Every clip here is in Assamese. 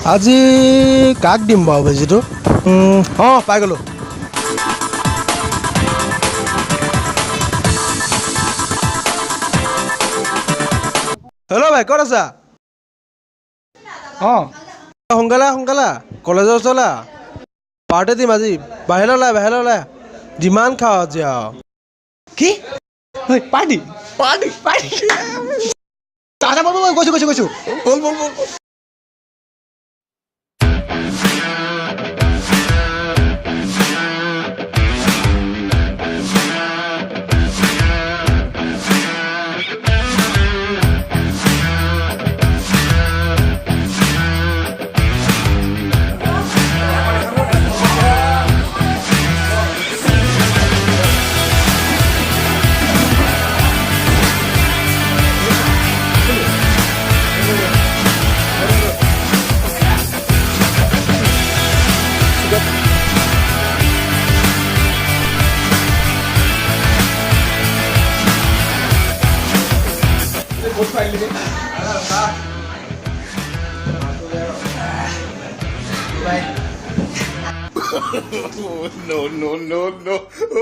আজি কাক দিম বাৰু বেজিটো পাই গ'লো হেল্ল' ভাই ক'ত আছা সোনকালে কলেজৰ ওচৰলৈ পাৰ্টি দিম আজি বাহিৰলৈ ওলাই যিমান খাওঁ আজি আৰু কি পাৰ্টি গৈছো বল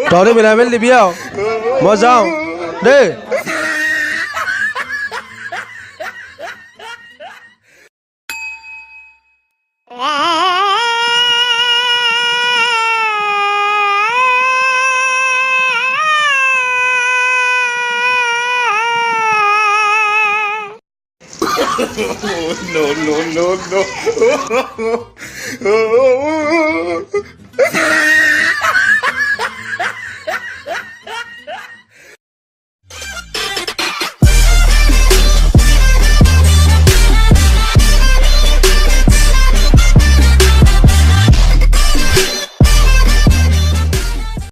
তহঁতে মিলাই মেলি দিবি আৰু মই যাওঁ দেই no.